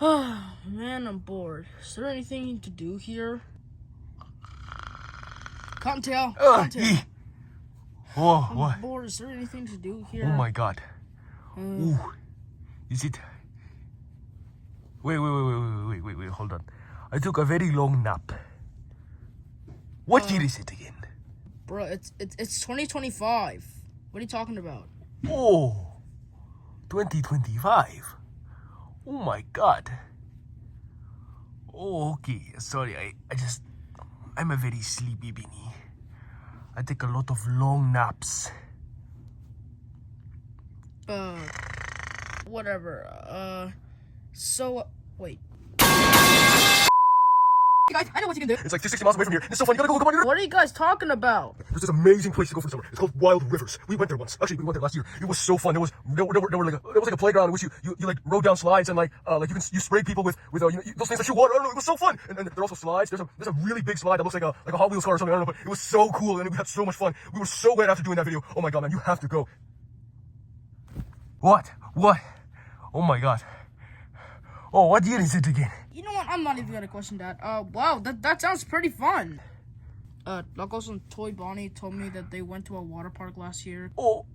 Man, I'm bored. Is there anything to do here? Cottontail. Cottontail. Oh, I'm what? bored. Is there anything to do here? Oh my god. Ooh. Is it? Wait, hold on. I took a very long nap. What year is it again? Bro, it's 2025. What are you talking about? Oh, 2025. Oh my god. Oh, okay. Sorry, I'm a very sleepy beanie. I take a lot of long naps. Whatever. So, wait. Guys, I know what you can do. It's like 260 miles away from here. It's so fun. You gotta go. Come on, What are you guys talking about? There's this amazing place to go for the summer. It's called Wild Rivers. We went there once. Actually, we went there last year. It was so fun. There was like a playground in which you like rode down slides and you sprayed people with those things that shoot water. I don't know. It was so fun. And there are also slides. There's a really big slide that looks like a Hot Wheels car or something. I don't know, but it was so cool and we had so much fun. We were so glad after doing that video. Oh my god, man, you have to go. What? Oh my god. Oh, what year is it again? You know what? I'm not even gonna question that. Wow, that sounds pretty fun. Knuckles and Toy Bonnie told me that they went to a water park last year. Oh,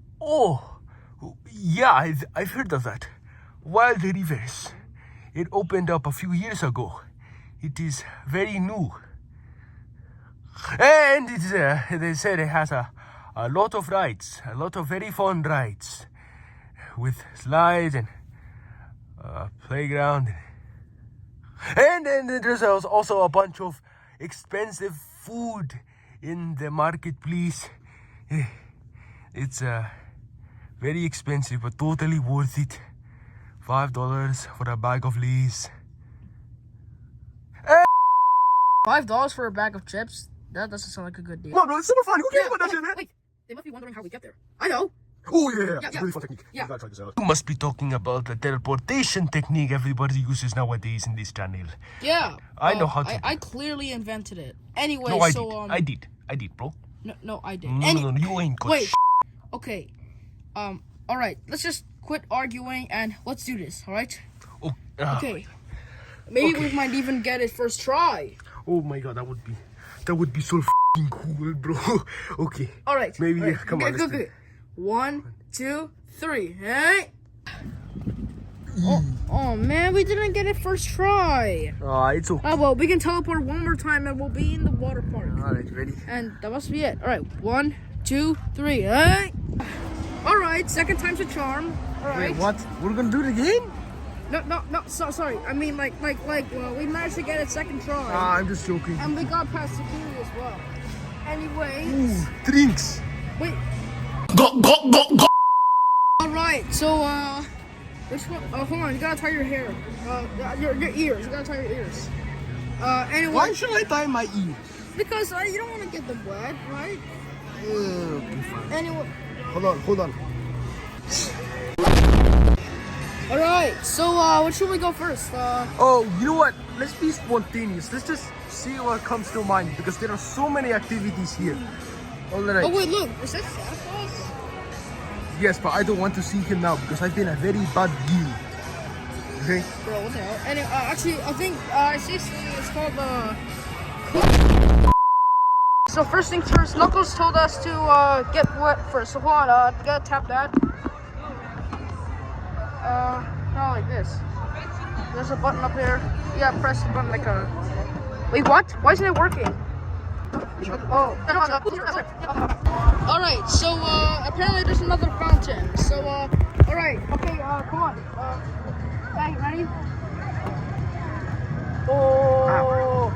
yeah, I've heard of that. Wild Rivers. It opened up a few years ago. It is very new. And they said it has a lot of rides, a lot of very fun rides. With slides and playground. And then there's also a bunch of expensive food in the marketplace. It's very expensive, but totally worth it. $5 for a bag of Lay's. $5 for a bag of chips? That doesn't sound like a good deal. No, it's super fun. Who cares about that shit, man? Wait, they must be wondering how we get there. I know. Oh, yeah. It's a really fun technique. Yeah. You gotta try this out. You must be talking about the teleportation technique everybody uses nowadays in this channel. Yeah. I know how to. I clearly invented it. Anyway, No, I so did. I did, bro. No, I did. No, you ain't got Wait. Okay. All right. Let's just quit arguing and let's do this. All right. Oh, Okay. Maybe we might even get it first try. Oh my god, that would be so f***ing cool, bro. Okay. All right. Maybe all right. Yeah. Come on. Let's do it. 1, 2, 3. Hey. Oh man, we didn't get it first try. It's okay. Oh well, we can teleport one more time and we'll be in the water park. Alright, ready? And that must be it. All right, 1, 2, 3. Hey. All right, second time's a charm. All right. Wait, what? We're gonna do it again? No. Sorry. I mean, we managed to get it second try. I'm just joking. And we got past security as well. Anyway. Ooh, drinks. Wait. Go. All right. So which one? Oh, hold on. You gotta tie your hair. Your ears. You gotta tie your ears. Anyway. Why should I tie my ears? Because you don't want to get them wet, right? Okay, fine. Anyway. Hold on. All right. So what should we go first? Oh, you know what? Let's be spontaneous. Let's just see what comes to mind because there are so many activities here. All right. Oh wait, look. Is that Santa Claus? Yes, but I don't want to see him now because I've been a very bad deal. Okay? Bro, what the hell? Anyway, actually, I think I see something. It's called So first things first, Knuckles told us to get wet first. So hold on, gotta tap that. Not like this. There's a button up here. Yeah, press the button like a. Wait, what? Why isn't it working? Oh. All right. So apparently there's another fountain. So all right. Okay. Come on. Hey, ready? Oh.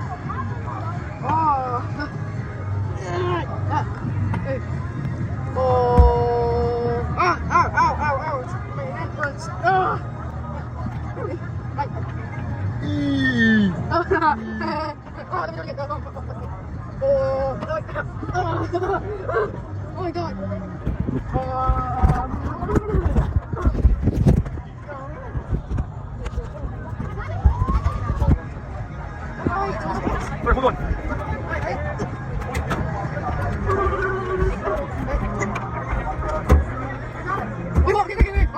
Oh. Hey. Oh. Ow. My hand burns. Oh my god. Wait, hold on.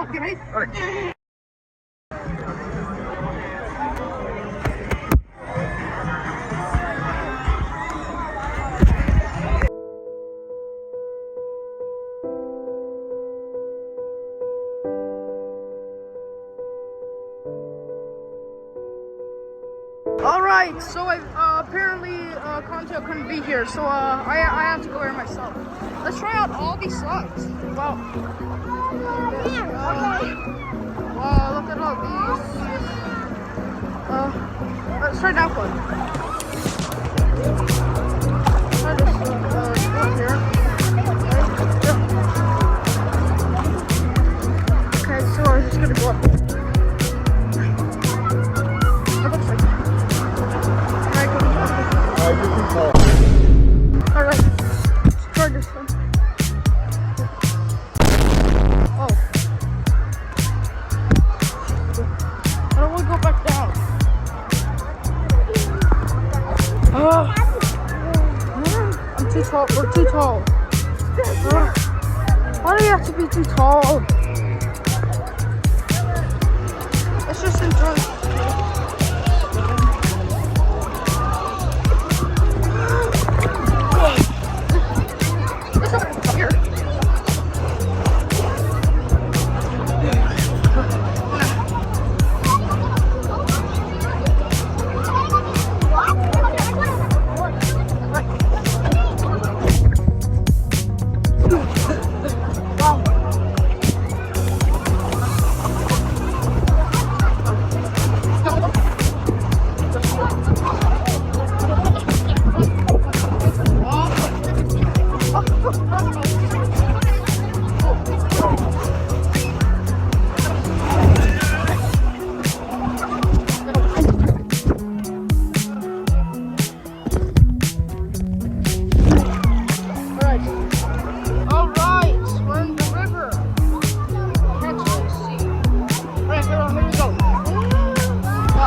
Okay, ready? All right. Alright, so apparently Cottontail couldn't be here, so I have to go here myself. Let's try out all these slides. Wow. Wow, look at all these. Let's try that one. Try this one here. Okay, so I'm just gonna go up. Alright, let's try this one. Oh. I don't want to go back down. I'm too tall. We're too tall. Why do you have to be too tall? Let's just enjoy.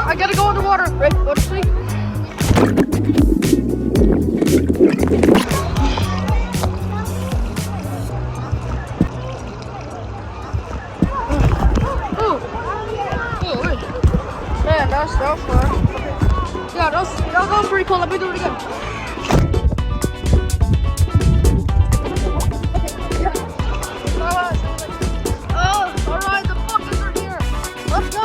I gotta go in the water. Right, go to sleep. Man, that was so fun. Yeah, that was pretty cool. Let me do it again. Alright, the buckets are here. Let's go.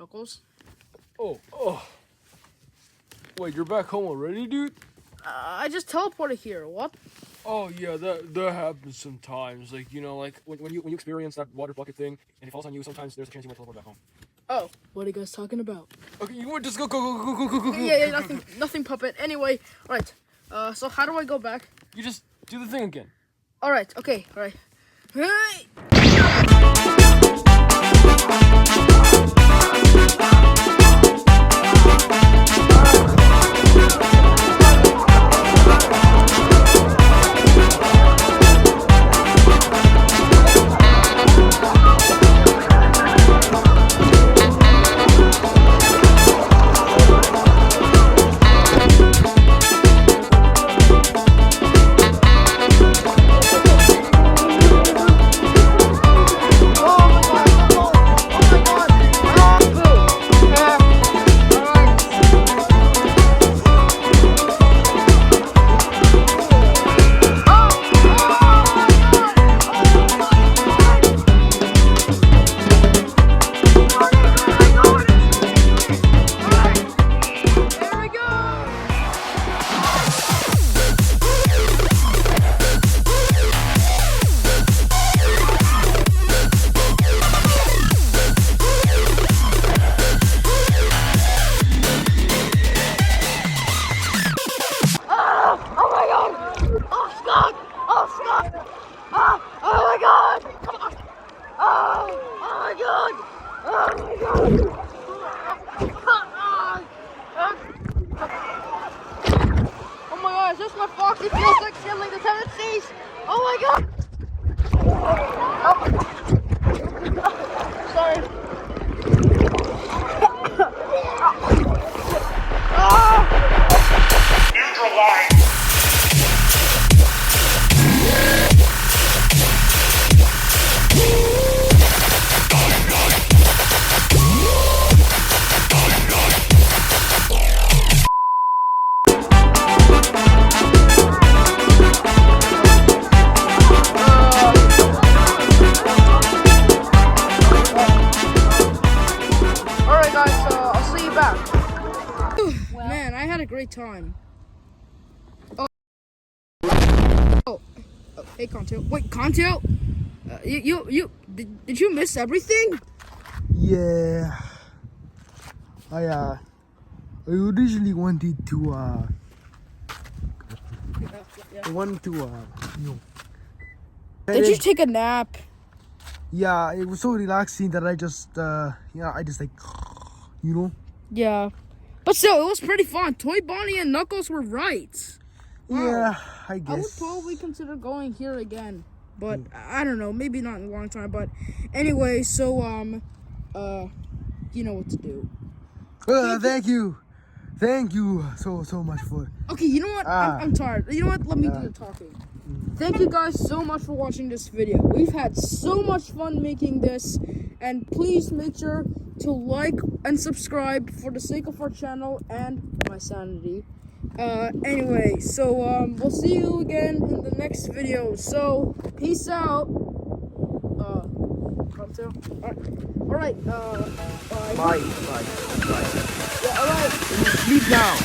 Knuckles. Oh. Wait, you're back home already, dude? I just teleported here. What? Oh yeah, that happens sometimes. Like like when you experience that water bucket thing and it falls on you, sometimes there's a chance you might teleport back home. Oh, what are you guys talking about? Okay, you want just go. Yeah, nothing, puppet. Anyway, all right. So how do I go back? You just do the thing again. All right. Okay. All right. Hey! Oh my god, is this my fox? It feels like killing the tendencies! Oh my god! Sorry. NEUTRALIZE! Alright guys, I'll see you back. Man, I had a great time. Oh, hey Cottontail. Wait, Cottontail? Did you miss everything? Yeah, I originally wanted to Did you take a nap? Yeah, it was so relaxing that I just Yeah. But still, it was pretty fun. Toy Bonnie and Knuckles were right. Wow. Yeah, I I would guess. probably consider going here again. But I don't know, maybe not in a long time. But anyway, so you know what to do. Thank you so much for. Okay, you know what? I'm tired. You know what? Let me do the talking. Thank you guys so much for watching this video. We've had so much fun making this, and please make sure to like and subscribe for the sake of our channel and my sanity. Anyway, so we'll see you again in the next video. So peace out. All right. Bye. Bye. Yeah. All right. Sleep now.